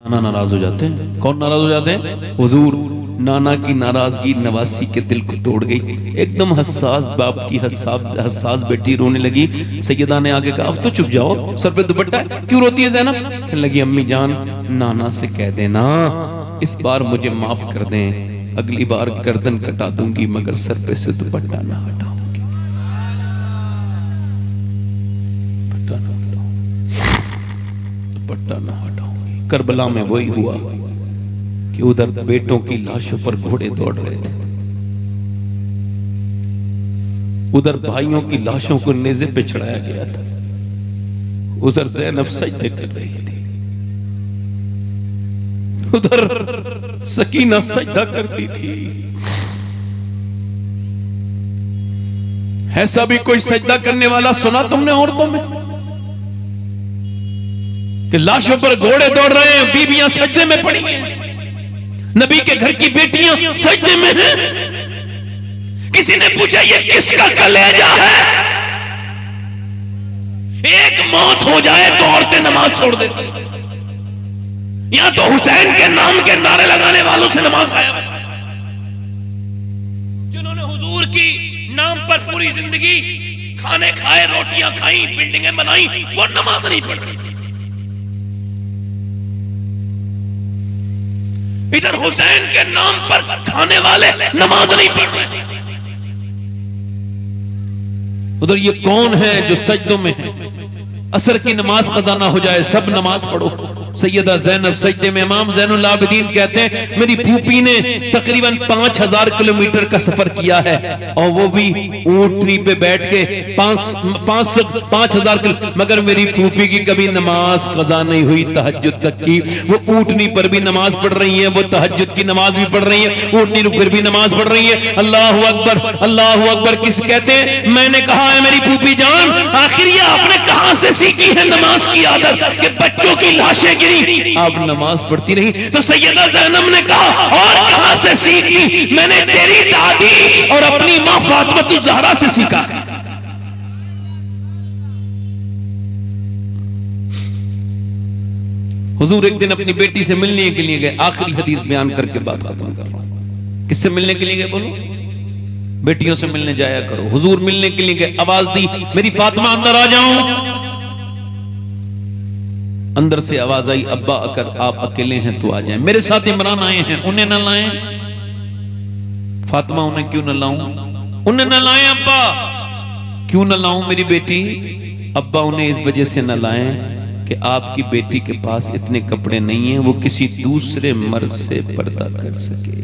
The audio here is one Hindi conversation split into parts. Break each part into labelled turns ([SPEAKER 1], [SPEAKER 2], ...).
[SPEAKER 1] नाना नाराज हो जाते हैं। कौन नाराज हो जाते हैं? हुजूर। नाना की नाराजगी नवासी के दिल को तोड़ गई। एकदम हसास बाप की हसास बेटी रोने लगी। सैयदा ने आगे कहा अब तो चुप जाओ, सर पे दुपट्टा है, क्यों रोती है ज़ैनब? कहने लगी अम्मी जान नाना से कह देना इस बार मुझे माफ कर दें, अगली बार गर्दन कटा दूंगी मगर सर पे से दुपट्टा ना हटाऊंगी। दुपट्टा ना हटाऊंगी। करबला में वही हुआ कि उधर बेटों की लाशों पर घोड़े दौड़ रहे थे, उधर भाइयों की लाशों को नेज़े पे चढ़ाया गया था, उधर ज़ैनब सजदे कर रही थी, उधर सकीना सजदा करती थी। ऐसा भी कोई सजदा करने वाला सुना तुमने औरतों में कि लाशों पर घोड़े दौड़ रहे हैं, बीबियां सजदे में पड़ी हैं, नबी के घर की बेटियां सजदे में हैं। किसी ने पूछा ये किसका कलेजा है? एक मौत हो जाए तो औरतें नमाज छोड़ देती, यहां तो हुसैन के नाम के नारे लगाने वालों से नमाज गायब है। जिन्होंने हुजूर की नाम पर पूरी जिंदगी खाने खाए, रोटियां खाई, बिल्डिंगें बनाई, वो नमाज नहीं पढ़ रही। इधर हुसैन के नाम पर खाने वाले नमाज नहीं पढ़ रहे। उधर ये कौन है जो सजदों में है? असर की नमाज कज़ा ना हो जाए, सब नमाज पढ़ो। सैयदा ज़ैनब सजदे में। इमाम ज़ैनुल आबिदीन कहते हैं मेरी फूफी ने तकरीबन 5000 किलोमीटर का सफर किया है और वो भी ऊंटनी पे बैठ के 5000 किलो, मगर मेरी फूफी की कभी नमाज कज़ा नहीं हुई तहज्जुद तक की। वो ऊंटनी पर भी नमाज पढ़ रही है, वो तहज्जुद की नमाज भी पढ़ रही है, ऊंटनी पर भी नमाज पढ़ रही है। अल्लाहु अकबर, अल्लाहु अकबर। किस कहते हैं? मैंने कहा है मेरी फूफी जान आखिर ये आपने कहां से सीखी है नमाज की आदत कि बच्चों की लाशें गिरी आप नमाज पढ़ती नहीं? तो सैयदा ज़ैनब ने कहा और कहां से सीखी? मैंने तेरी दादी और अपनी मां फातिमा ज़हरा से सीखा। हुजूर एक दिन अपनी बेटी से मिलने के लिए गए। आखिरी हदीस बयान करके बात खत्म कर रहा हूं। किससे मिलने के लिए गए? बोलो। बेटियों से मिलने जाया करो। हुजूर मिलने के लिए गए, आवाज दी मेरी फातिमा अंदर आ जाऊं। अंदर से आवाज आई अब्बा अगर आप अकेले हैं तो आ जाएं, मेरे साथ इमरान आए हैं उन्हें न लाएं। फातिमा उन्हें क्यों न लाऊं? उन्हें न लाएं अब्बा। क्यों न लाऊं मेरी बेटी? अब्बा उन्हें इस वजह से न लाएं कि आपकी बेटी के पास इतने कपड़े नहीं हैं वो किसी दूसरे मर्द से पर्दा कर सके।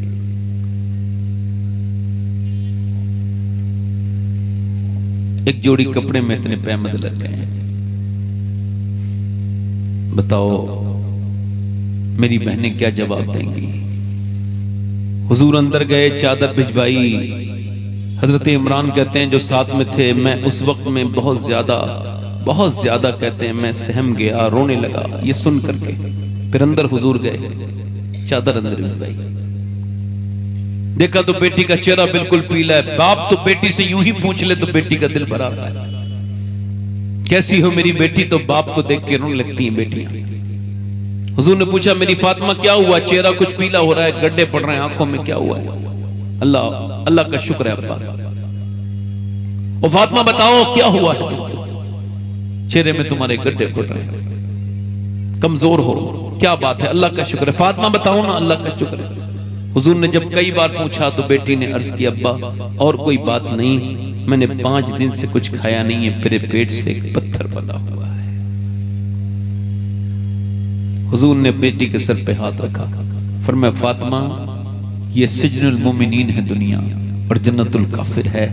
[SPEAKER 1] एक जोड़ी कपड़े में इतने पैमद लग गए हैं। बताओ मेरी बहनें क्या जवाब देंगी? हुजूर अंदर गए, चादर भिजवाई। हजरत इमरान कहते हैं जो साथ में थे, मैं उस वक्त में बहुत ज्यादा कहते हैं मैं सहम गया, रोने लगा ये सुन करके। फिर अंदर हुजूर गए, चादर अंदर भिजवाई, देखा तो बेटी का चेहरा बिल्कुल पीला है। बाप तो बेटी से यूं ही पूछ ले तो बेटी का दिल भरा है, कैसी हो मेरी बेटी? तो बाप को देख के रोने लगती हैं बेटियां। हुजूर ने पूछा मेरी फातिमा क्या हुआ? चेहरा कुछ पीला हो रहा है, गड्ढे पड़ रहे हैं आंखों में, क्या हुआ है? अल्लाह का शुक्र है अब्बा। और फातिमा बताओ क्या हुआ है? चेहरे में तुम्हारे गड्ढे पड़ रहे हैं, कमजोर हो, क्या बात है? अल्लाह का शुक्र है। फातिमा बताओ ना, अल्लाह का शुक्र है। हुजूर ने जब कई बार पूछा तो बेटी ने अर्ज किया अब्बा और कोई बात नहीं, मैंने 5 दिन से कुछ खाया नहीं है, मेरे पेट से एक पत्थर बना हुआ है। हुजूर ने बेटी के सर पे हाथ रखा, फरमाया फातिमा ये सिजनुल मोमिनीन है दुनिया और जन्नतुल काफिर है।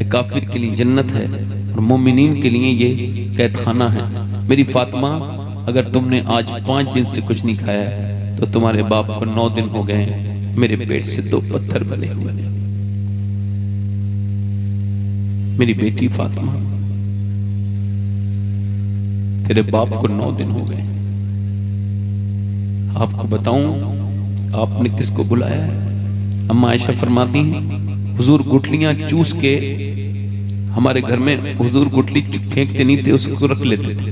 [SPEAKER 1] काफिर के लिए जन्नत है और मोमिनीन के लिए ये कैद खाना है। मेरी फातिमा अगर तुमने आज 5 दिन से कुछ नहीं खाया है तो तुम्हारे बाप को 9 दिन हो गए मेरे पेट से 2 पत्थर बने हुए हैं। मेरी बेटी फातिमा तेरे बाप को 9 दिन हो गए। आपको बताऊं आपने किसको बुलाया है? अम्मा आयशा फरमाती हैं हुजूर गुठलियां चूस के, हमारे घर में हुजूर गुठली फेंकते नहीं थे, उसको रख लेते थे,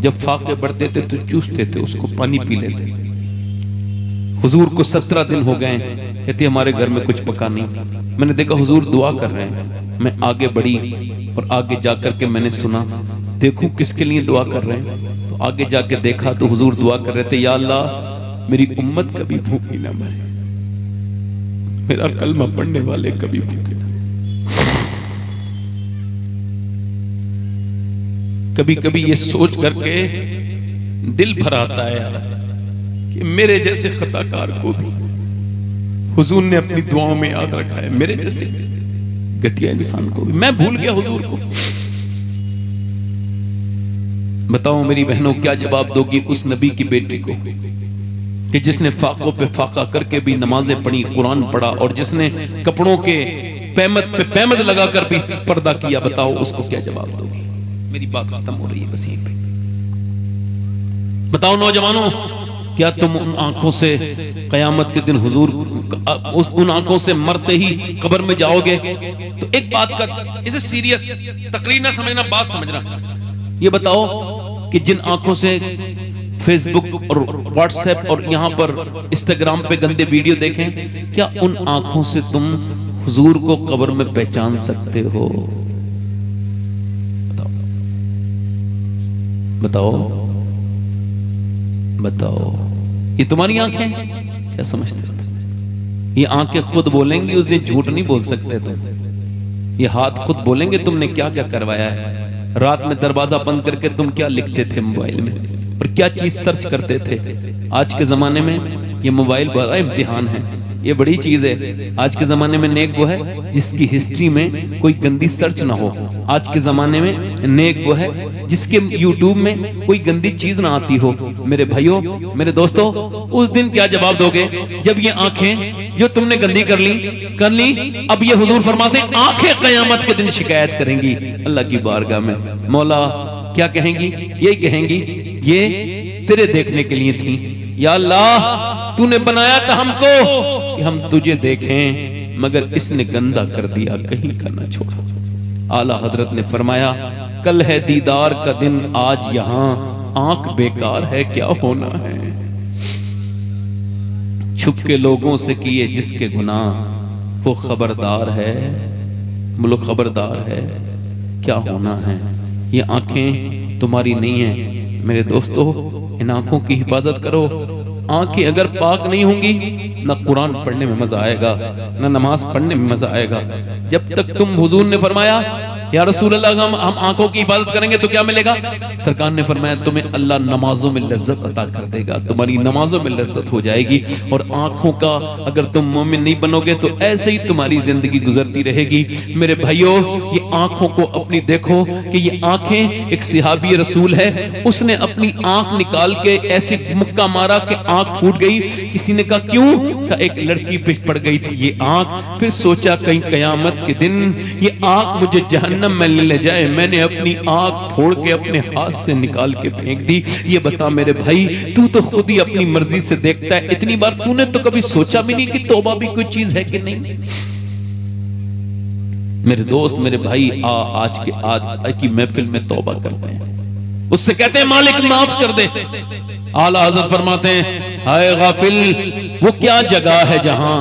[SPEAKER 1] जब फाके बढ़ते थे तो चूसते थे, उसको पानी पी लेते। हुजूर को 17 दिन हो गए, कहती हमारे घर में कुछ पका नहीं। मैंने देखा हुजूर दुआ कर रहे हैं, मैं आगे बढ़ी और आगे जाकर के मैंने सुना, देखूं किसके लिए दुआ कर रहे हैं। तो आगे जाके देखा तो हुजूर दुआ कर रहे थे, या अल्लाह मेरी उम्मत कभी भूखी ना मरे, मेरा कलमा पढ़ने वाले कभी भूखे ना। कभी कभी ये सोच करके दिल भर आता है यार कि मेरे जैसे खताकार को भी हुजूर ने अपनी दुआओं में याद रखा है, मेरे जैसे घटिया इंसान को भी। मैं भूल गया हुजूर को। बताओ मेरी बहनों, क्या जवाब दोगी उस नबी की बेटी को कि जिसने फाकों पे फाका करके भी नमाजें पढ़ी, कुरान पढ़ा, और जिसने कपड़ों के पैमद पे पैमद लगाकर भी पर्दा किया? बताओ उसको क्या जवाब दोगी? मेरी बात खत्म हो रही है बस यहीं पे। बताओ नौजवानों, क्या तुम उन आंखों से कयामत के दिन हुजूर उन आंखों से मरते ही कब्र में जाओगे? तो एक बात का, इसे सीरियस तकरीर ना समझना, बात समझना। ये बताओ कि जिन आंखों से फेसबुक और व्हाट्सएप और यहां पर इंस्टाग्राम पे गंदे वीडियो देखें, क्या उन आंखों से तुम हुजूर को कब्र में पहचान सकते हो? बताओ बताओ, ये तुम्हारी आंखें क्या समझते हो? ये आंखें खुद बोलेंगी उस दिन, झूठ नहीं बोल सकते तुम। ये हाथ खुद बोलेंगे तुमने क्या क्या करवाया है। रात में दरवाजा बंद करके तुम क्या लिखते थे मोबाइल में, और क्या चीज सर्च करते थे। आज के जमाने में ये मोबाइल बड़ा इम्तिहान है, ये बड़ी चीज है। आज के जमाने में नेक वो है जिसकी हिस्ट्री में कोई गंदी सर्च ना हो। आज के जमाने में नेक वो है जिसके यूट्यूब में कोई गंदी चीज ना आती हो। मेरे भाइयों, मेरे दोस्तों, उस दिन क्या जवाब दोगे जब ये आंखें जो तुमने गंदी कर ली, अब ये हुजूर फरमाते आंखें कयामत के दिन शिकायत करेंगी अल्लाह की बारगाह में। मौला क्या कहेंगी? यही कहेंगी, ये तेरे देखने के लिए थी। या अल्लाह, तूने बनाया था हमको कि हम तुझे देखें, मगर इसने गंदा कर दिया, कहीं का ना छोड़ा। आला हजरत ने फरमाया, कल है दीदार का दिन, आज यहां आंख बेकार है, क्या होना है। छुप के लोगों से किए जिसके गुनाह, वो खबरदार है, मुल्क खबरदार है, क्या होना है। ये आंखें तुम्हारी नहीं है मेरे दोस्तों, इन आंखों की हिफाजत करो। आंखें अगर पाक नहीं होंगी, ना कुरान पढ़ने में मजा आएगा, ना नमाज पढ़ने में मजा आएगा। जब तक तुम, हुजूर ने फरमाया या रसूल अल्लाह, हम आंखों की इबादत करेंगे तो क्या मिलेगा? सरकार ने फरमाया तुम्हें अल्लाह नमाजों में लज्जत अता कर देगा, तुम्हारी नमाजों में लज्जत हो जाएगी। और आंखों का अगर तुम मोमिन नहीं बनोगे तो ऐसे ही तुम्हारी जिंदगी गुजरती रहेगी। मेरे भाइयों, ये आंखों को अपनी देखो कि ये आंखें, एक सहाबी रसूल है, उसने अपनी आंख निकाल के ऐसे मुक्का मारा कि आंख फूट गई। किसी ने कहा क्यों? कहा एक लड़की पे पड़ गई थी ये आंख। फिर सोचा कहीं कयामत के दिन ये आंख मुझे जहन्नम में ले जाए। मैंने अपनी आंख फोड़ के अपने हाथ से निकाल के फेंक दी। ये बता मेरे भाई, तू तो खुद ही अपनी मर्जी से देखता है, इतनी बार तूने तो कभी सोचा भी नहीं कि तौबा भी कोई चीज है कि नहीं? मेरे दोस्त, मेरे भाई, आज की महफिल में तौबा करते हैं, उससे कहते हैं मालिक माफ कर दे। आला हज़रत फरमाते हैं, हाय गाफिल, वो क्या जगह है जहां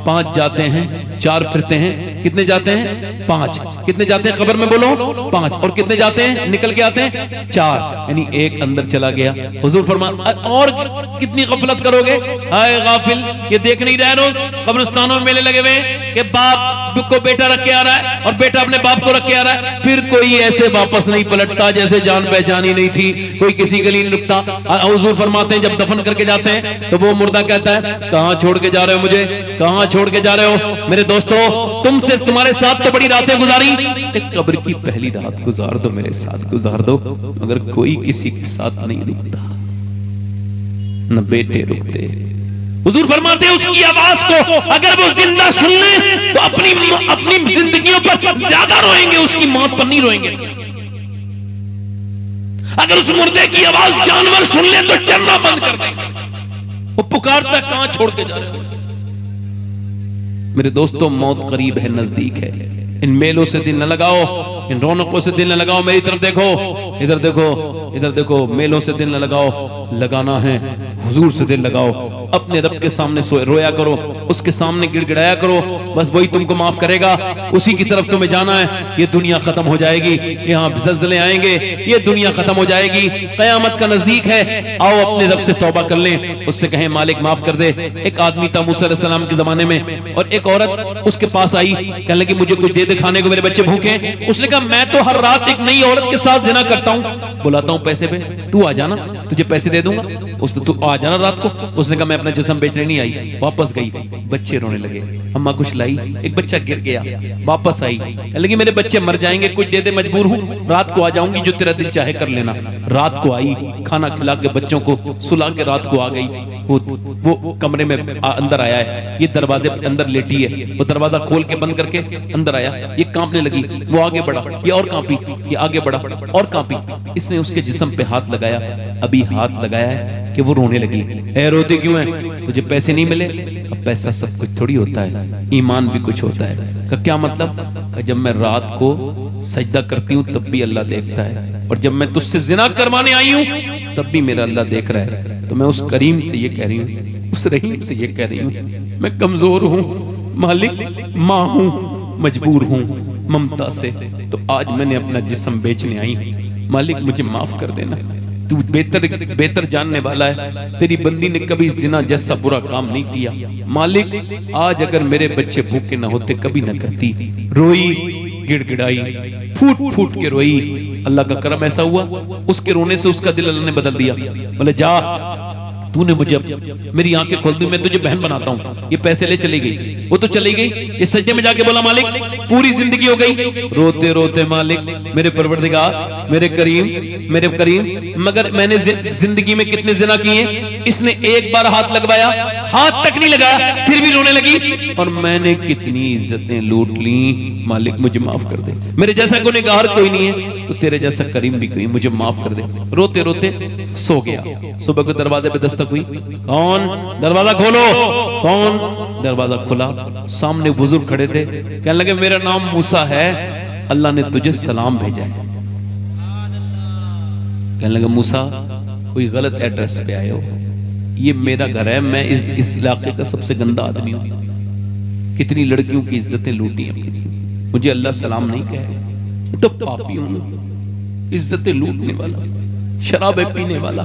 [SPEAKER 1] 5 जाते हैं 4 फिरते हैं। कितने जाते हैं? 5। कितने जाते हैं कब्र में? बोलो 5। और कितने जाते हैं निकल के आते हैं? 4। यानी एक अंदर चला गया। हुजूर फरमाते और कितनी गफलत करोगे? हाय गाफिल, ये देख नहीं रहे रोज कब्रिस्तानों में मेले लगे हुए कि बाप को बेटा रख के आ रहा है और बेटा अपने बाप को रख के आ रहा है, फिर कोई ऐसे वापस नहीं पलटता जैसे जान पहचानी नहीं थी, कोई किसी के लिए नहीं रुकता। हुजूर फरमाते हैं जब दफन करके जाते हैं तो वो मुर्दा कहता है, कहां छोड़ के जा रहे हो मुझे, कहां छोड़ के जा रहे हो? मेरे दोस्तों, तुमसे तुम्हारे साथ तो बड़ी रातें गुजारी, एक कब्र की पहली रात गुजार दो, मेरे साथ गुजार दो। मगर कोई किसी के साथ नहीं रुकता, न बेटे रुकते। हुजूर फरमाते हैं उसकी आवाज को अगर वो जिंदा सुन ले तो अपनी जिंदगियों पर ज्यादा रोएंगे, उसकी मौत पर नहीं रोएंगे। अगर उस मुर्दे की आवाज जानवर सुन ले तो चलना बंद कर देंगे। वो पुकारता कहां छोड़ के जा रहे हो? मेरे दोस्तों, मौत करीब है, नजदीक है। इन मेलों से दिल न लगाओ, इन रौनकों से दिल न लगाओ। मेरी तरफ देखो, इधर देखो, इधर देखो। मेलों से दिल न लगाओ, लगाना है हुजूर से दिल लगाओ। अपने रब के सामने रोया करो, उसके सामने गिड़गिड़ाया करो, बस वही तुमको माफ करेगा। उसी की तरफ तुम्हें जाना है। ये दुनिया खत्म हो जाएगी, यहाँ ज़ल्ज़ले आएंगे, ये दुनिया खत्म हो जाएगी, क़यामत का नजदीक है। आओ अपने रब से तौबा कर लें, उससे कहें मालिक माफ कर दे। एक आदमी था मूसा अलैहिस्सलाम के जमाने में, और एक औरत उसके पास आई, कहने लगी मुझे कुछ दे दे खाने को, मेरे बच्चे भूखे। उसने कहा मैं तो हर रात एक नई औरत के साथ ज़िना करता हूँ, बुलाता हूँ पैसे पे, तू आ जाना, तुझे पैसे दे दूंगा। उसने तू आ जाना रात को। उसने कहा मैं अपना जिस्म बेचने नहीं आई। वापस गई, बच्चे रोने लगे, अम्मा कुछ लाई, एक बच्चा गिर गया, वापस आई, लगी मेरे बच्चे मर जाएंगे, कुछ दे दे, मजबूर हूँ, रात को आ जाऊंगी, जो तेरा दिल चाहे कर लेना। रात को आई, खाना खिला के बच्चों को सुला के रात को आ गई। वो कमरे में अंदर आया है, ये दरवाजे पे अंदर लेटी है, वो दरवाजा खोल के बंद करके अंदर आया, ये कांपने लगी, वो आगे बढ़ा, ये और कांपी, ये आगे बढ़ा और कांपी। इसने उसके जिस्म पे हाथ लगाया, अभी हाथ लगाया है कि वो रोने लगी। ए रोती क्यों है? तुझे पैसे नहीं मिले? अब पैसा सब कुछ थोड़ी होता है, ईमान भी कुछ होता है। का क्या मतलब? जब मैं रात को सजदा करती हूँ तब भी अल्लाह देखता है, और जब मैं तुझसे जिना करवाने आई हूँ तब भी मेरा अल्लाह देख रहा है। तो मैं उस करीम से ये कह रही हूँ, उस रहीम से ये कह रही हूँ, मैं कमजोर हूँ मालिक, माँ हूँ, मजबूर हूँ ममता से, तो आज मैंने अपना जिस्म बेचने आई हूँ, मालिक मुझे माफ कर देना। तू बेहतर जानने वाला है, तेरी बंदी ने कभी जिना जैसा बुरा काम नहीं किया। मालिक आज अगर मेरे बच्चे भूखे न होते कभी न करती। रोई, गिड़गिड़ाई, फूट फूट के रोई। अल्लाह का करम ऐसा हुआ, उसके रोने से उसका दिल अल्लाह ने बदल दिया। बोले जा, तूने मुझे मेरी आंखें खोल दी, मैं तुझे बहन बनाता हूँ। ये पैसे ले चली गई, वो तो चली गई, ये सज्जे में जाके बोला मालिक पूरी जिंदगी हो गई। रोते रोते मालिक मेरे परवरदिगार, मेरे करीम, मगर मैंने जिंदगी में कितने जिना किए, इसने एक बार हाथ लगवाया, हाथ तक नहीं लगाया, फिर भी रोने लगी, और मैंने कितनी इज्जतें लूट ली। मालिक मुझे माफ कर दे, मेरे जैसा गुनहगार कोई नहीं है, तो तेरे जैसा करीम भी कोई, मुझे माफ कर दे। रोते रोते सो गया। सुबह को दरवाजे पे दस्तक हुई, कौन? दरवाजा खोलो। कौन? दरवाजा खुला, सामने बुजुर्ग खड़े थे, कहने लगे मेरा नाम मूसा है, अल्लाह ने तुझे सलाम भेजा है। कहने लगे मूसा कोई गलत एड्रेस पे आए हो, ये मेरा घर है, मैं इस इलाके का सबसे गंदा आदमी हूं, कितनी लड़कियों की इज्जतें लूटी हैं, मुझे अल्लाह सलाम नहीं कहे, तो पापी हूं, इज्जतें लूटने वाला, शराबें पीने वाला,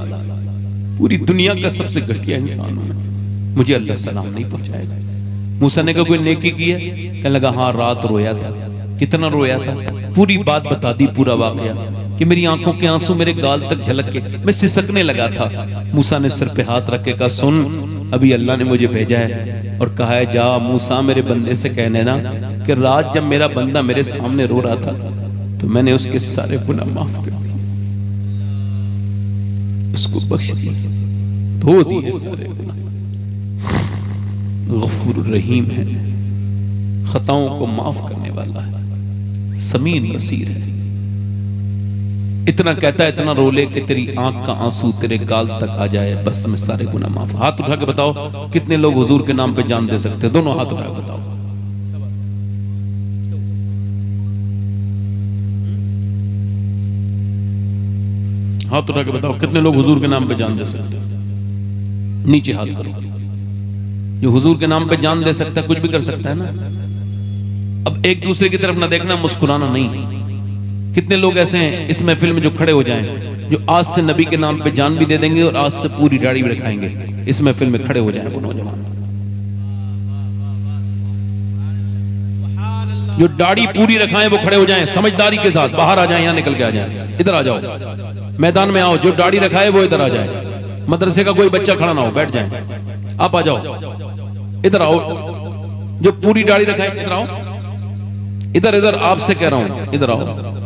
[SPEAKER 1] पूरी दुनिया का सबसे घटिया इंसान हूं, मुझे अल्लाह सलाम नहीं पहुंचाएगा। मूसा ने कहा कोई नेकी की है? कहने लगा हाँ रात रोया था। कितना रोया था? पूरी बात बता दी, पूरा वाकया, कि मेरी आंखों के आंसू मेरे गाल तक झलक के मैं सिसकने लगा था। मूसा ने सिर पे हाथ रख के कहा सुन, अभी अल्लाह ने मुझे भेजा है और कहा है जा मूसा मेरे बंदे से कहने ना कि रात जब मेरा बंदा मेरे सामने रो रहा था तो मैंने उसके सारे गुनाह माफ कर दिए, उसको बख्श दिया, धो दिए सारे गुनाह। गफूर रहीम है, खताओं को माफ करने वाला है, समीन बसीर है। इतना कहता है, इतना रोले कि तेरी आंख का आंसू तेरे गाल तक आ जाए, बस में सारे गुनाह माफ। हाथ उठा के बताओ कितने लोग हुजूर के नाम पे जान दे सकते हैं? दोनों हाथ उठा के बताओ। हाथ उठा के बताओ कितने लोग हुजूर के नाम पे जान दे सकते हैं? नीचे हाथ करो। जो हुजूर के नाम पे जान दे सकता है कुछ भी कर सकता है ना। अब एक दूसरे की तरफ ना देखना, मुस्कुराना नहीं। कितने लोग ऐसे हैं इस महफिल में जो खड़े हो जाएं, जो आज से नबी के नाम पे जान भी दे देंगे और आज से पूरी दाढ़ी भी रखाएंगे, इस महफिल में खड़े हो जाएं वो नौजवान। जो दाढ़ी पूरी रखाएं वो खड़े हो जाएं, समझदारी के साथ बाहर आ जाएं, यहां निकल के आ जाएं, इधर आ जाओ, मैदान में आओ। जो दाढ़ी रखाए वो इधर आ जाए। मदरसे का कोई बच्चा खड़ा ना हो, बैठ जाए। आप आ जाओ, इधर आओ। जो पूरी दाढ़ी रखाए इधर आओ, इधर इधर आपसे कह रहा हूं, इधर आओ।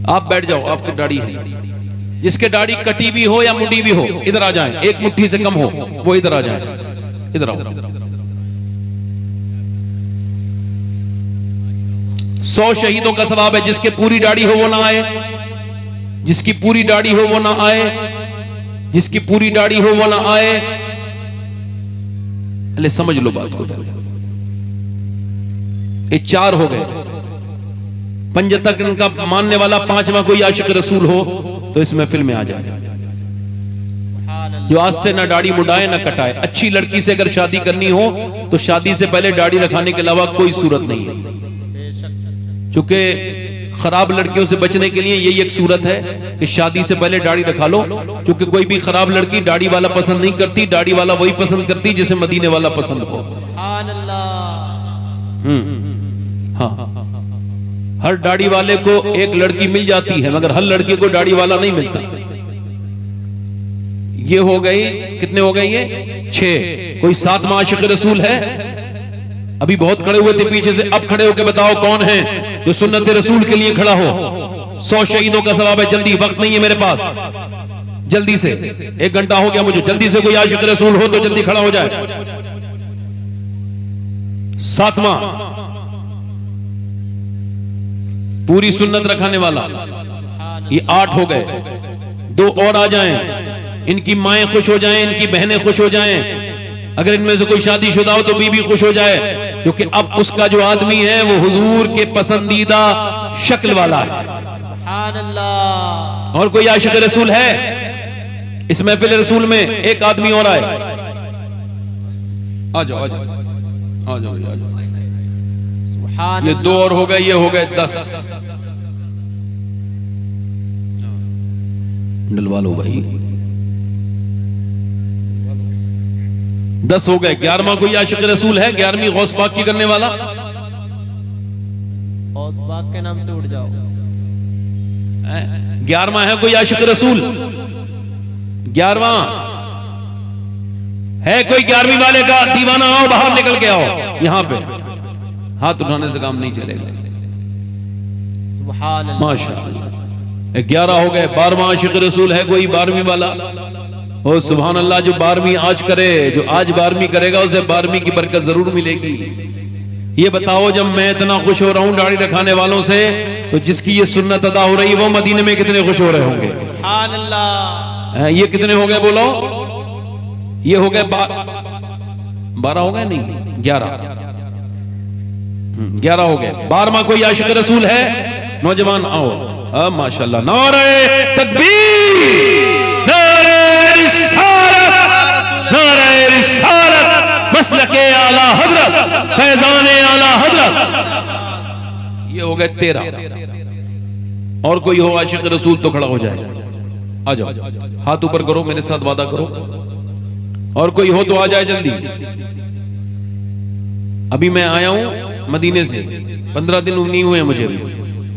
[SPEAKER 1] आप बैठ जाओ, आपकी दाढ़ी है। जिसके दाढ़ी कटी भी हो या मुंडी भी हो इधर आ जाए, एक मुट्ठी से कम हो वो इधर आ जाए, इधर आओ। 100 शहीदों का सवाब है। जिसके पूरी दाढ़ी हो वो ना आए, जिसकी पूरी दाढ़ी हो वो ना आए, जिसकी पूरी दाढ़ी हो वो ना आए। अरे समझ लो बात को, ये 4 हो गए। 5 तक इनका मानने वाला 5वां कोई आशिक रसूल हो तो इस महफिल में आ जाए। जो आज से ना दाढ़ी मुड़ाए ना कटाए। अच्छी लड़की से अगर शादी करनी हो तो शादी से पहले दाढ़ी रखाने के अलावा कोई सूरत नहीं है, क्योंकि खराब लड़कियों से बचने के लिए यही एक सूरत है कि शादी से पहले दाढ़ी रखा लो, क्योंकि कोई भी खराब लड़की दाढ़ी वाला पसंद नहीं करती, दाढ़ी वाला वही पसंद करती जिसे मदीने वाला पसंद हो। हाँ, हर दाढ़ी वाले को एक लड़की मिल जाती है मगर हर लड़की को दाढ़ी वाला नहीं मिलता। ये हो गई, कितने हो गए ये? 6। कोई 7वां आशिक रसूल है? अभी बहुत खड़े हुए थे पीछे से, अब खड़े होकर बताओ कौन है जो सुन्नत रसूल के लिए खड़ा हो। 100 शहीदों का सवाब है। जल्दी, वक्त नहीं है मेरे पास, जल्दी से, 1 घंटा हो गया मुझे, जल्दी से कोई आशिक रसूल हो तो जल्दी खड़ा हो जाए। 7वां, पूरी सुन्नत रखाने वाला। ये 8 हो गए, 2 और आ जाएं, इनकी माएं खुश हो जाएं, इनकी बहनें खुश हो जाएं। अगर इनमें से कोई शादीशुदा हो तो बीवी खुश हो जाए, क्योंकि अब उसका जो आदमी है वो हुजूर के पसंदीदा शक्ल वाला है। और कोई आशिक रसूल है इस महफिल रसूल में? एक आदमी और आए, आ जाओ आ जाओ आ जाओ आ जाओ। ये 2 और हो गए, ये हो गए 10। डलवा लो भाई, 10 हो गए। 11वां कोई आशिक रसूल है? 11वीं गौस पाक की करने वाला?
[SPEAKER 2] गौस पाक के नाम से उठ जाओ।
[SPEAKER 1] 11वां है कोई आशिक रसूल? 11वां है कोई? 11वीं वाले का दीवाना, आओ बाहर निकल के आओ। यहां पे हाथ उठाने से काम नहीं चलेगा।
[SPEAKER 2] सुभान अल्लाह,
[SPEAKER 1] माशाअल्लाह। 11 हो गए। 12वां आशिक रसूल है कोई? 12वीं वाला? ओ सुभान अल्लाह, जो 12वीं आज करे, जो आज 12वीं करेगा उसे 12वीं की बरकत जरूर मिलेगी। ये बताओ, जब मैं इतना खुश हो रहा हूं दाढ़ी रखाने वालों से, तो जिसकी ये सुन्नत अदा हो रही है वो मदीने में कितने खुश हो रहे होंगे?
[SPEAKER 2] सुभान अल्लाह।
[SPEAKER 1] ये कितने हो गए बोलो? ये हो गए 12 हो गए, नहीं 11। 11 हो गए। 12वां कोई आशिक रसूल है? नौजवान आओ। माशाअल्लाह, नारे तकबीर, मसलके आला हजरत, फैजाने आला हजरत। ये हो गए 13। और कोई हो आशिक रसूल तो खड़ा हो जाए। आ जाओ, हाथ ऊपर करो, मेरे साथ वादा करो। और कोई हो तो आ जाए जल्दी। अभी मैं आया हूं मदीने से, 15 दिन नहीं हुए मुझे,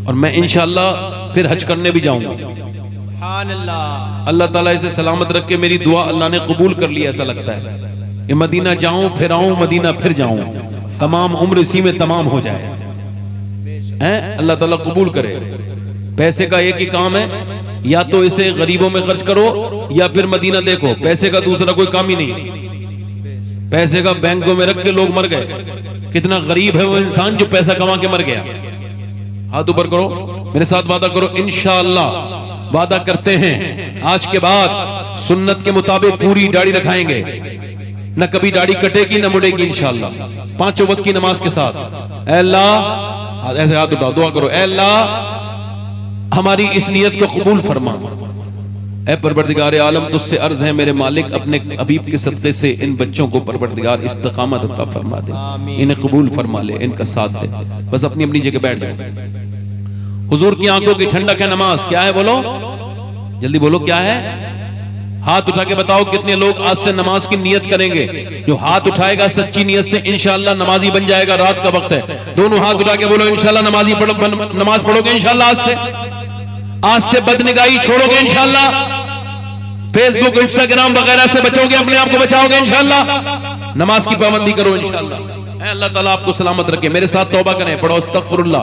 [SPEAKER 1] और मैं इंशाअल्लाह फिर हज करने भी जाऊंगा। अल्लाह ताला इसे सलामत रख के मेरी दुआ अल्लाह ने कबूल कर ली। ऐसा लगता है कि मदीना जाऊं फिर आऊं, मदीना फिर जाऊं, तमाम उम्र इसी में तमाम हो जाए। अल्लाह ताला कबूल करे। पैसे का एक ही काम है, या तो इसे गरीबों में खर्च करो या फिर मदीना देखो। पैसे का दूसरा कोई काम ही नहीं। पैसे का बैंकों में रख के लोग मर गए। कितना गरीब है वो इंसान जो पैसा कमा के मर गया। हाथ ऊपर करो, मेरे साथ वादा करो। इंशाअल्लाह वादा करते हैं, आज के बाद सुन्नत के मुताबिक पूरी दाढ़ी रखाएंगे, न कभी दाढ़ी कटेगी न मुड़ेगी इंशाअल्लाह। 5 वक्त की नमाज के साथ। ऐ अल्लाह, ऐसे हाथ उठाओ, दुआ करो। ऐ अल्लाह, हमारी इस नियत को कबूल फरमा। ऐ परवरदिगार आलम, तुझसे अर्ज है मेरे मालिक, अपने हबीब के सदक़े से इन बच्चों को परवरदिगार इस्तिक़ामत अता फरमा दे, इन्हें कबूल फरमा ले, इनका साथ दे। बस अपनी अपनी जगह बैठ जाओ। हुजूर की आंखों की ठंडक है नमाज। क्या है बोलो, जल्दी बोलो, क्या है? हाथ उठा के बताओ कितने लोग आज से नमाज की नियत करेंगे। जो हाथ उठाएगा सच्ची नियत से इंशाअल्लाह नमाजी बन जाएगा। रात का वक्त है, दोनों हाथ उठा के बोलो इंशाअल्लाह नमाज पढ़ोगे इंशाअल्लाह। आज से बदनिगाही छोड़ोगे इंशाअल्लाह। फेसबुक इंस्टाग्राम वगैरह से बचोगे, अपने आप को बचाओगे इंशाअल्लाह। नमाज की पाबंदी करो इंशाअल्लाह। अल्लाह ताला आपको सलामत रखे। मेरे साथ तौबा करें, पढ़ो अस्तगफिरुल्लाह,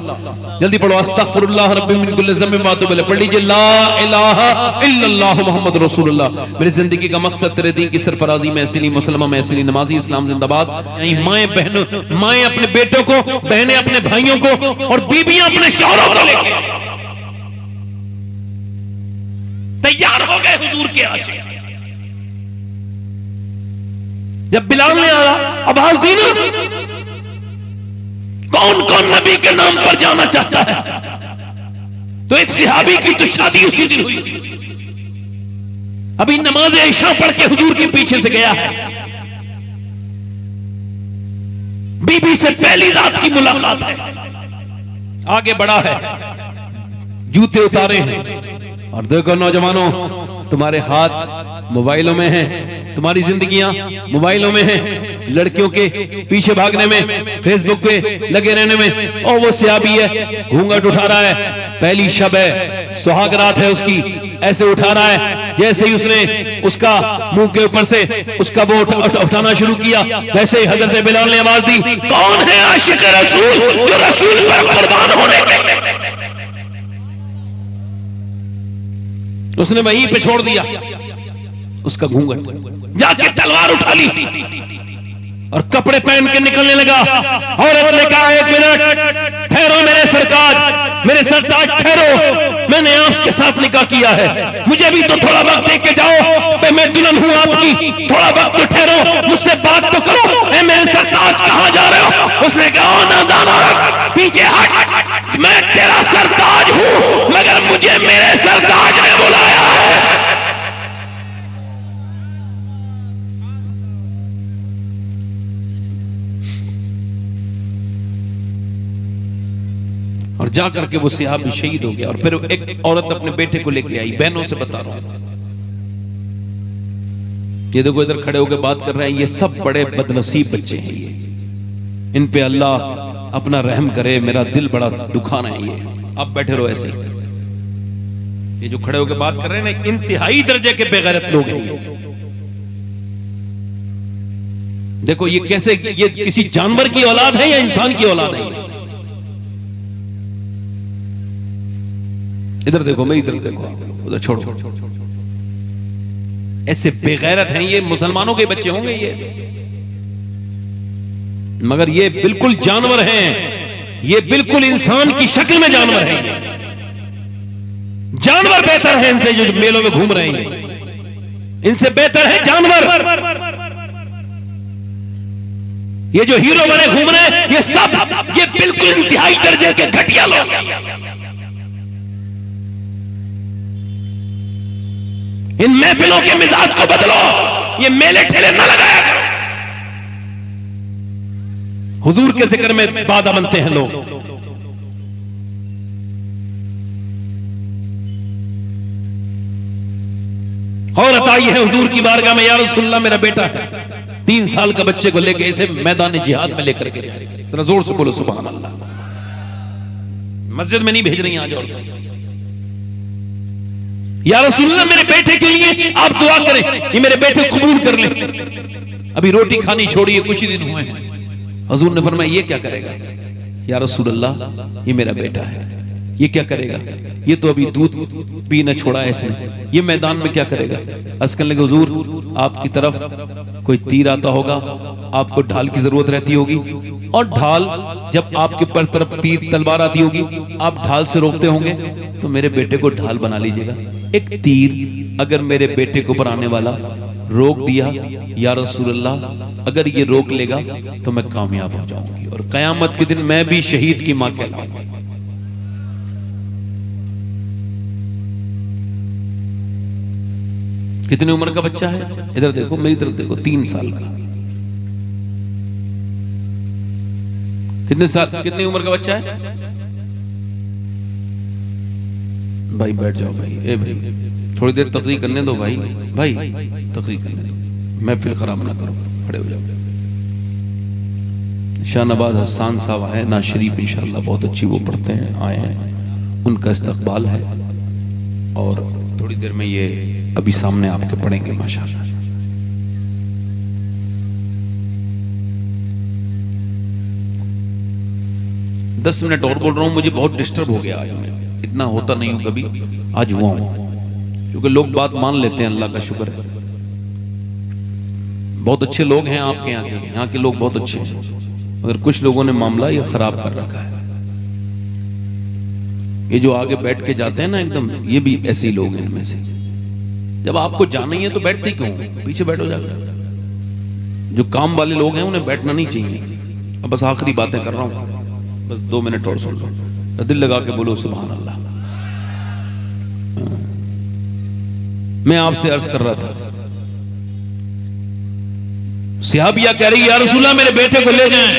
[SPEAKER 1] जल्दी पढ़ो अस्तगफिरुल्लाह रब्बी मिन कुल्लि ज़ंबिन व अतूबु इलैह। पढ़ लीजिए ला इलाहा इल्लल्लाह मुहम्मद रसूलुल्लाह। मेरी जिंदगी का मकसद तेरे दीन की सरफराजी में असली मुसलमान में असली नमाजी, इस्लाम जिंदाबाद। माएं बहनों, माएं अपने बेटों को, बहनें अपने भाइयों को, और बीबियां अपने शौहरों को लेके तैयार हो गए हुजूर के आशिक। जब बिलाल ने आवाज दी ना, कौन कौन नबी के नाम पर जाना चाहता है, तो एक सिहाबी की तो शादी उसी दिन हुई थी। अभी नमाज इशा पढ़ के हुजूर के पीछे से गया है, बीबी से पहली रात की मुलाकात है, आगे बढ़ा है, जूते उतारे हैं और देखो नौजवानों, तुम्हारे हाथ मोबाइलों में हैं, तुम्हारी जिंदगियां मोबाइलों में हैं, लड़कियों के पीछे भागने में, फेसबुक पे लगे रहने में। और वो सियाबी है, घूंघट उठा रहा है, पहली शब है, सुहाग रात है उसकी, ऐसे उठा रहा है, जैसे ही उसने उसका मुंह के ऊपर से उसका वो उठाना शुरू किया, वैसे ही हजरत बिलाल ने आवाज दी, कौन है आशिक रसूल जो रसूल पर कुर्बान होने के? उसने वहीं पे छोड़ दिया उसका घूंघट, जाके तलवार उठा ली और कपड़े पहन के निकलने लगा। औरत ने कहा, एक मिनट ठहरो मेरे सरताज ठहरो, मैंने आपके साथ निकाह किया है, मुझे भी तो थोड़ा वक्त दे के जाओ, मैं दुल्हन हूं आपकी, थोड़ा वक्त तो ठहरो, मुझसे बात तो करो, मेरे सरताज कहां जा रहे हो? उसने कहा, नादान औरत पीछे हट, मैं तेरा सरताज हूं मगर मुझे मेरे सरताज ने बुलाया है। और जाकर के वो सिहाबी शहीद हो गया। और फिर एक औरत अपने बेटे को लेके आई, बहनों से बता रहा हूं, ये देखो इधर खड़े होकर बात कर रहे हैं, ये सब बड़े बदनसीब बच्चे हैं, ये इन पे अल्लाह अपना रहम करे, मेरा दिल बड़ा दुखाना है। ये आप बैठे रहो ऐसे, ये जो खड़े होकर बात कर रहे हैं ना, इंतहाई दर्जे के बेगैरत लोग हैं ये। देखो ये कैसे, ये किसी जानवर की औलाद है या इंसान की औलाद है? इधर देखो, मेरी तरफ देखो, उधर छोड़ो, ऐसे बेगैरत हैं ये, मुसलमानों के बच्चे होंगे ये, मगर ये बिल्कुल जानवर हैं, ये बिल्कुल इंसान की शक्ल में जानवर हैं। जानवर बेहतर है इनसे, जो मेलों में घूम रहे हैं, इनसे बेहतर है जानवर। ये जो हीरो बने घूम रहे हैं, ये सब ये बिल्कुल इंतहाई दर्जे के घटिया लोग हैं। इन महफिलों के मिजाज को बदलो, ये मेले ठेले न लगाया करो। हुजूर के जिक्र में बाधा बनते हैं लोग। औरत आई है हुजूर की बारगाह में, या रसूलल्लाह मेरा बेटा है, 3 साल का बच्चे को लेके इसे मैदान जिहाद में लेकर के जाए। जरा जोर से बोलो सुभान अल्लाह। मस्जिद में नहीं भेज रही आज औरत। या रसूलल्लाह मेरे बेटे के लिए आप दुआ करें, ये मेरे बेटे को कबूल कर ले, अभी रोटी खानी छोड़िए, कुछ ही दिन हुए हैं। हुजूर ने फरमाया, ये क्या करेगा? या रसूलल्लाह ये मेरा बेटा है, ये क्या करेगा? ये तो अभी दूध पीना छोड़ा है इसने, ये मैदान में क्या करेगा? अर्ज़ करने लगे, हुजूर आपकी तरफ कोई तीर आता होगा, आपको ढाल की जरूरत रहती होगी, और ढाल जब आपके पर तरफ तीर तलवार आती होगी, आप ढाल से रोकते होंगे, तो मेरे बेटे को ढाल बना लीजिएगा। एक तीर अगर मेरे बेटे को ऊपर आने वाला रोक दिया, या रसूलल्लाह अगर ये रोक लेगा तो मैं कामयाब हो जाऊंगी, और कयामत के दिन मैं भी शहीद की मां कहलाऊंगा। कितनी उम्र का बच्चा है? इधर देखो, मेरी तरफ देखो, 3 साल का। कितनी उम्र का बच्चा है? भाई बैठ जाओ भाई, ए भाई थोड़ी देर तकरीर करने दो भाई, भाई तकरीर करने दो, महफिल खराब ना करो, खड़े हो जाओ। शाहनवाज हसन साहब आए ना शरीफ, इंशाल्लाह बहुत अच्छी वो पढ़ते हैं, आए हैं, उनका इस्तकबाल है, और थोड़ी देर में ये अभी सामने आपके पढ़ेंगे माशाल्लाह। दस मिनट और बोल रहा हूं, मुझे बहुत डिस्टर्ब हो गया आज, मैं इतना होता नहीं हूं कभी, आज हुआ हूं, क्योंकि लोग बात मान लेते हैं, अल्लाह का शुक्र है। बहुत अच्छे लोग हैं आपके यहाँ के लोग बहुत अच्छे हैं, मगर कुछ लोगों ने मामला ये खराब कर रखा है। ये जो आगे बैठ के जाते हैं ना एकदम, ये भी ऐसे ही लोग हैं इनमें से। जब आपको जाना ही है तो बैठते क्यों, पीछे बैठो जाकर। जो काम वाले लोग हैं उन्हें बैठना नहीं चाहिए। अब बस आखिरी बातें कर रहा हूं, बस 2 मिनट और सुन लो, दिल लगा के बोलो सुभान अल्लाह। मैं आपसे अर्ज कर रहा था, सहाबिया कह रही या रसूलल्लाह मेरे बेटे को ले जाएं।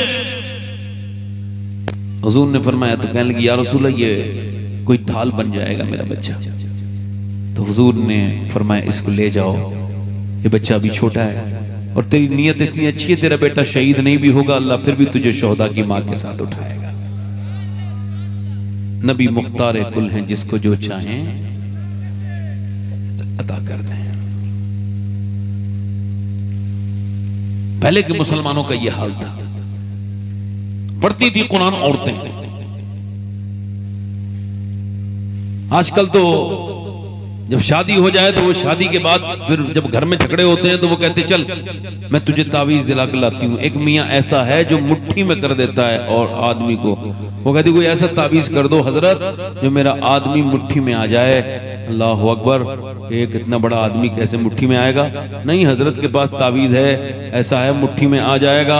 [SPEAKER 1] हुजूर ने फरमाया, तो कहने लगी या रसूलल्लाह ये कोई ढाल बन जाएगा मेरा बच्चा। तो हुजूर ने फरमाया इसको ले जाओ, ये बच्चा अभी छोटा है और तेरी नीयत इतनी अच्छी है, तेरा बेटा शहीद नहीं भी होगा, अल्लाह फिर भी तुझे शोहदा की मां के साथ उठाएगा। नबी मुख्तार कुल हैं, जिसको जो चाहें अता कर दें। पहले के मुसलमानों का यह हाल था। पढ़ती थी कुरान औरतें, आजकल तो जब शादी हो जाए तो वो शादी के बाद फिर जब घर में झगड़े होते हैं तो वो कहते चल मैं तुझे तावीज दिला के लाती हूँ। एक मियाँ ऐसा है जो मुट्ठी में कर देता है और आदमी को वो कहती कोई ऐसा तावीज कर दो हजरत जो मेरा आदमी मुट्ठी में आ जाए। अल्लाह अकबर, एक इतना बड़ा आदमी कैसे मुट्ठी में आएगा? नहीं, हजरत के पास तावीज है, ऐसा है मुट्ठी में आ जाएगा।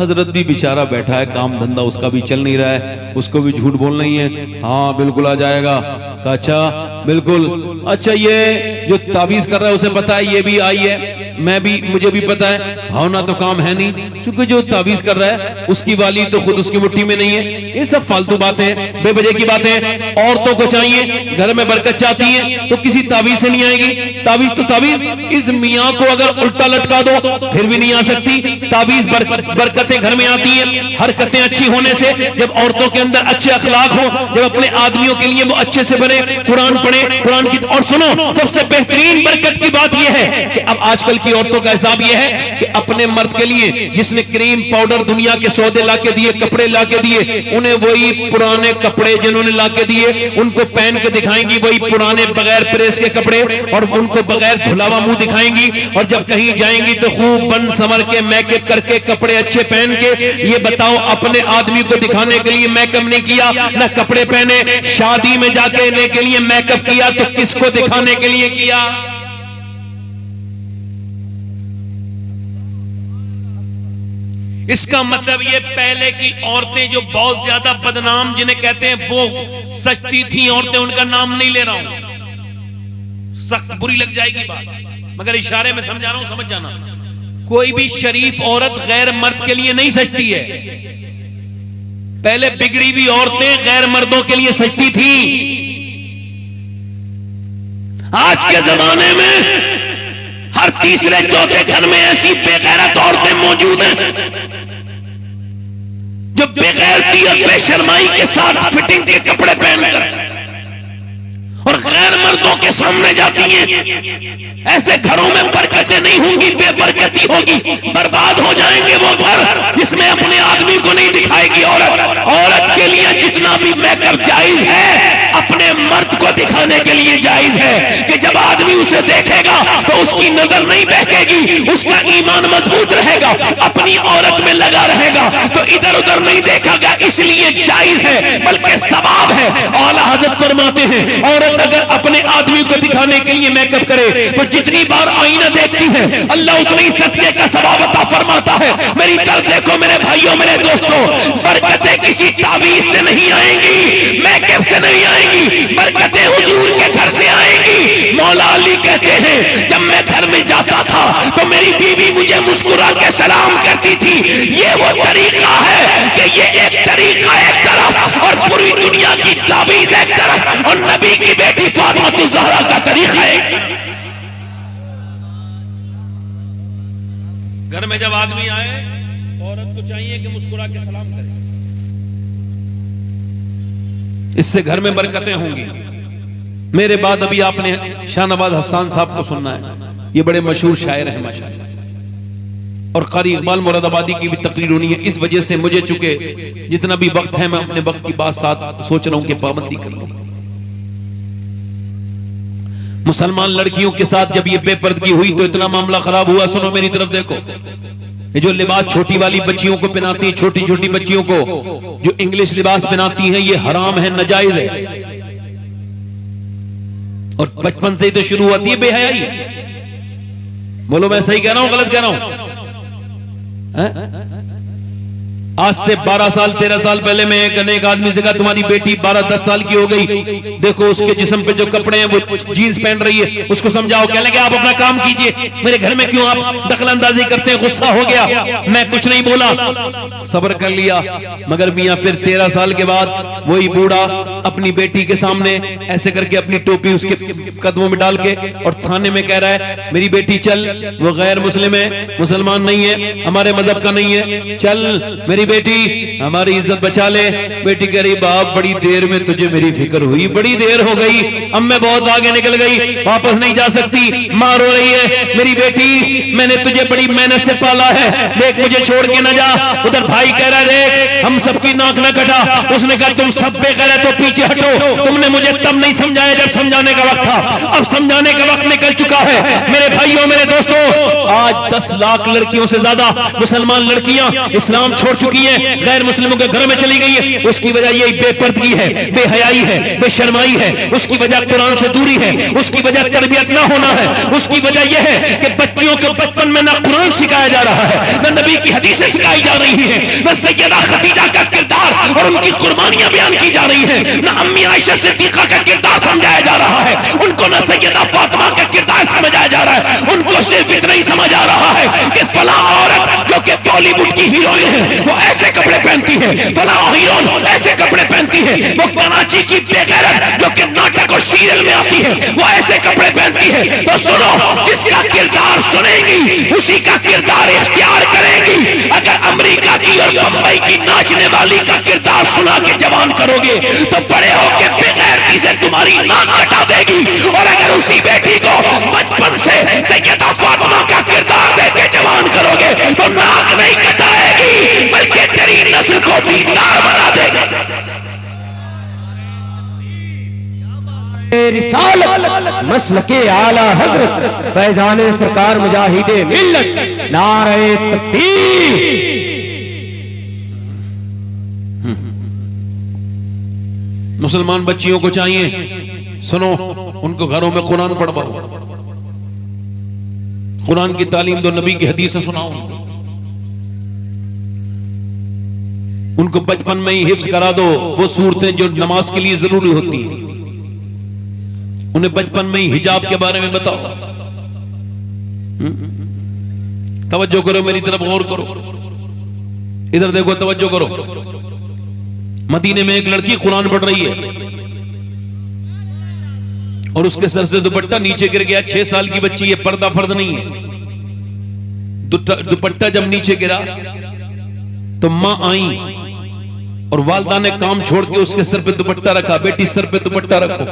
[SPEAKER 1] हजरत भी बेचारा बैठा है, काम धंधा उसका भी चल नहीं रहा है, उसको भी झूठ बोलना ही है। हाँ बिल्कुल आ जाएगा। अच्छा बिल्कुल, अच्छा ये जो तावीज कर रहा है उसे पता है ये भी आई है, मैं भी मुझे भी पता है, भावना तो काम है नहीं, क्योंकि जो तावीज कर रहा है उसकी वाली तो खुद उसकी मुट्ठी में नहीं है। ये सब फालतू बातें, बेवजह की बातें। औरतों को चाहिए घर में बरकत चाहती है तो किसी तावीज से नहीं आएगी। तावीज तो तावीज, इस मियाँ को अगर उल्टा लटका दो फिर भी नहीं आ सकती। तावीज बरकतें घर में आती है, हरकतें अच्छी होने से। जब औरतों के अंदर अच्छे अखलाक हो, जब अपने आदमियों के लिए वो अच्छे से बने, कुरान पढ़े, कुरान की। और सुनो, सबसे बेहतरीन बरकत की बात यह है कि अब आजकल की औरतों का हिसाब यह है कि अपने मर्द के लिए जिसने क्रीम पाउडर दुनिया के सौदे लाके दिए, कपड़े लाके दिए, उन्हें वही पुराने कपड़े जिन्होंने लाके दिए उनको पहन के दिखाएंगी, वही पुराने बगैर प्रेस के कपड़े, और उनको बगैर धुलावा मुंह दिखाएंगी। और जब कहीं जाएंगी तो खूब बन संवर के मेकअप करके कपड़े अच्छे पहन के। ये बताओ, अपने आदमी को दिखाने के लिए मेकअप नहीं किया, ना कपड़े पहने, शादी में जाके लेने के लिए मेकअप किया, तो किसको दिखाने के लिए किया? इसका मतलब ये पहले की औरतें जो बहुत ज्यादा बदनाम जिन्हें कहते हैं वो सचती थी औरतें, उनका नाम नहीं ले रहा हूं, सख्त बुरी लग जाएगी बात, मगर इशारे में समझा रहा हूं, समझ जाना। कोई भी शरीफ औरत गैर मर्द के लिए नहीं सचती है। पहले बिगड़ी हुई औरतें गैर मर्दों के लिए सचती थी। आज के जमाने में हर तीसरे चौथे घर में ऐसी बेगैरत औरतें मौजूद हैं जो बेगैरती और बेशर्माई के साथ फिटिंग के कपड़े पहनकर और गैर मर्दों के सामने जाती हैं। ऐसे घरों में बरकतें नहीं होंगी, बेबरकती होगी, बर्बाद हो जाएंगे वो घर जिसमें अपने आदमी को नहीं दिखाएगी औरत। औरत के लिए जितना भी मेकअप जायज है अपने मर्द को दिखाने के लिए जायज है कि जब आदमी उसे देखेगा तो उसकी नजर नहीं बहकेगी, उसका ईमान मजबूत रहेगा, अपनी औरत में लगा रहेगा, तो इधर उधर नहीं देखेगा। इसलिए जायज है, बल्कि सवाब है। औला हजरत फरमाते हैं औरत अगर अपने आदमी को दिखाने के लिए मेकअप करे तो जितनी बार आईना देखती है अल्लाह उतनी सत्य का सवाब अता फरमाता है। मेरी तरफ देखो मेरे भाइयों, मेरे दोस्तों, बरकतें किसी तावीज से नहीं आएंगी, मेकअप से नहीं आएंगी, बरकतें हुजूर के घर से आएंगी। मौला अली कहते हैं जब मैं घर में जाता था तो मेरी बीवी मुझे मुस्कुरा के सलाम करती थी। ये वो तरीका है कि ये एक तरीका एक तरफ और पूरी दुनिया की तावीज एक तरफ और नबी की बेटी फातिमा ज़हरा का तरीका है। घर में जब आदमी आए औरत को चाहिए कि मुस्कुरा के सलाम करे, इससे घर में बरकतें होंगी। मेरे बाद अभी आपने शाहनवाज हसन साहब को सुनना है, ये बड़े मशहूर शायर हैं माशाअल्लाह, और कारी इकबाल मुरादाबादी की भी तकरीर होनी है। इस वजह से मुझे चुके जितना भी वक्त है मैं अपने वक्त की बात साथ सोच रहा हूं कि पाबंदी कर लूं। मुसलमान लड़कियों के साथ जब ये बेपर्दगी हुई तो इतना मामला खराब हुआ। सुनो मेरी तरफ देखो, ये जो लिबास छोटी वाली बच्चियों को पहनाती है, छोटी छोटी बच्चियों को जो इंग्लिश लिबास पहनाती हैं, ये हराम है, नाजायज है, और बचपन से ही तो शुरू होती है बेहयाई। बोलो मैं सही कह रहा हूं गलत कह रहा हूं? आज से 12 साल 13 साल पहले मैं एक आदमी से कहा तुम्हारी बेटी 12-10 साल की हो गई, देखो उसके जिस्म पे जो कपड़े हैं वो जीन्स पहन रही है, उसको समझाओ। कहने लगे आप अपना काम कीजिए, मेरे घर में क्यों आप दखल अंदाजी करते हैं। गुस्सा हो गया, मैं कुछ नहीं बोला, सब्र कर लिया। मगर मियां फिर 13 साल के बाद वही बूढ़ा अपनी बेटी के सामने ऐसे करके अपनी टोपी उसके कदमों में डाल के और थाने में कह रहा है मेरी बेटी चल, वो गैर मुस्लिम है, मुसलमान नहीं है, हमारे मजहब का नहीं है, चल मेरी बेटी हमारी इज्जत बचा ले। बेटी कह रही बाप बड़ी देर में तुझे मेरी फिक्र हुई, बड़ी देर हो गई, अब मैं बहुत आगे निकल गई, वापस नहीं जा सकती, मां रो रही है, मेरी बेटी मैंने तुझे बड़ी मेहनत से पाला है, देख मुझे छोड़ के न जा। उधर भाई कह रहा देख हम सबकी नाक न कटा। उसने कहा तुम सब पे कह रहे तो पीछे हटो, तुमने मुझे तब नहीं समझाया जब समझाने का वक्त था, अब समझाने का वक्त निकल चुका है। मेरे भाइयों मेरे दोस्तों, आज 10 लाख लड़कियों से ज्यादा मुसलमान लड़कियां इस्लाम छोड़ चुकी है, गैर मुस्लिमों के घरों में चली गई है। उसकी वजह यही बेपर्दगी है, बेहयाई है, बेशर्माई है, उसकी वजह कुरान से दूरी है, उसकी वजह तरबियत ना होना है, उसकी वजह यह है कि बच्चियों को बचपन में ना कुरान सिखाया जा रहा है, ना नबी की हदीसें सिखाई जा रही है, ना सैयदा खदीजा का किरदार और उनकी कुर्बानियां बयान की जा रही है, ना अम्मी आयशा सिद्दीका का किरदार समझाया जा रहा है, उनको ना सैयदा फातिमा का किरदार समझाया जा रहा है। उनको सिर्फ इतना ही समझ आ रहा है कि फला औरत जो कि बॉलीवुड की हीरोइन है वो ऐसे कपड़े पहनती है, फला हीरोइन ऐसे कपड़े पहनती है, वो कराची की बेगैरत जो कि नाटक और सीरियल में आती है वो ऐसे कपड़े पहनती है। तो सुनो, जिसका किरदार सुनेंगी उसी का किरदार इख्तियार करेंगी। अगर अमेरिका की और बंबई की नाचने वाली का किरदार सुना के जवान करोगे तो बड़े होके बेगैरती से तुम्हारी नाक कटा देगी। और अगर उसी बेटी को बचपन से सैयदा फातिमा का किरदार देके जवान करोगे तो नाक नहीं कटाएगी बल्कि तेरी नस्ल को दीनदार बना देगी।
[SPEAKER 3] रिसालत मसलके आला हजरत फैजाने सरकार मुजाहिदे मिल्लत नारे तकबीर।
[SPEAKER 1] मुसलमान बच्चियों को चाहिए, सुनो, उनको घरों में कुरान पढ़वाओ, कुरान की तालीम दो, नबी की हदीसें सुनाओ, उनको बचपन में ही हिफ्ज करा दो वो सूरतें जो नमाज के लिए जरूरी होती हैं, उन्हें बचपन में ही हिजाब के बारे में बताओ। तवज्जो करो, मेरी तरफ गौर करो, इधर देखो, तवज्जो करो। मदीने में एक लड़की कुरान पढ़ रही है और उसके सर से दुपट्टा नीचे गिर गया। 6 साल की बच्ची है, पर्दा फर्ज नहीं है। दुपट्टा जब नीचे गिरा तो मां आई और वालदा ने काम छोड़ के उसके सर पे दुपट्टा रखा, बेटी सर पे दुपट्टा रखो।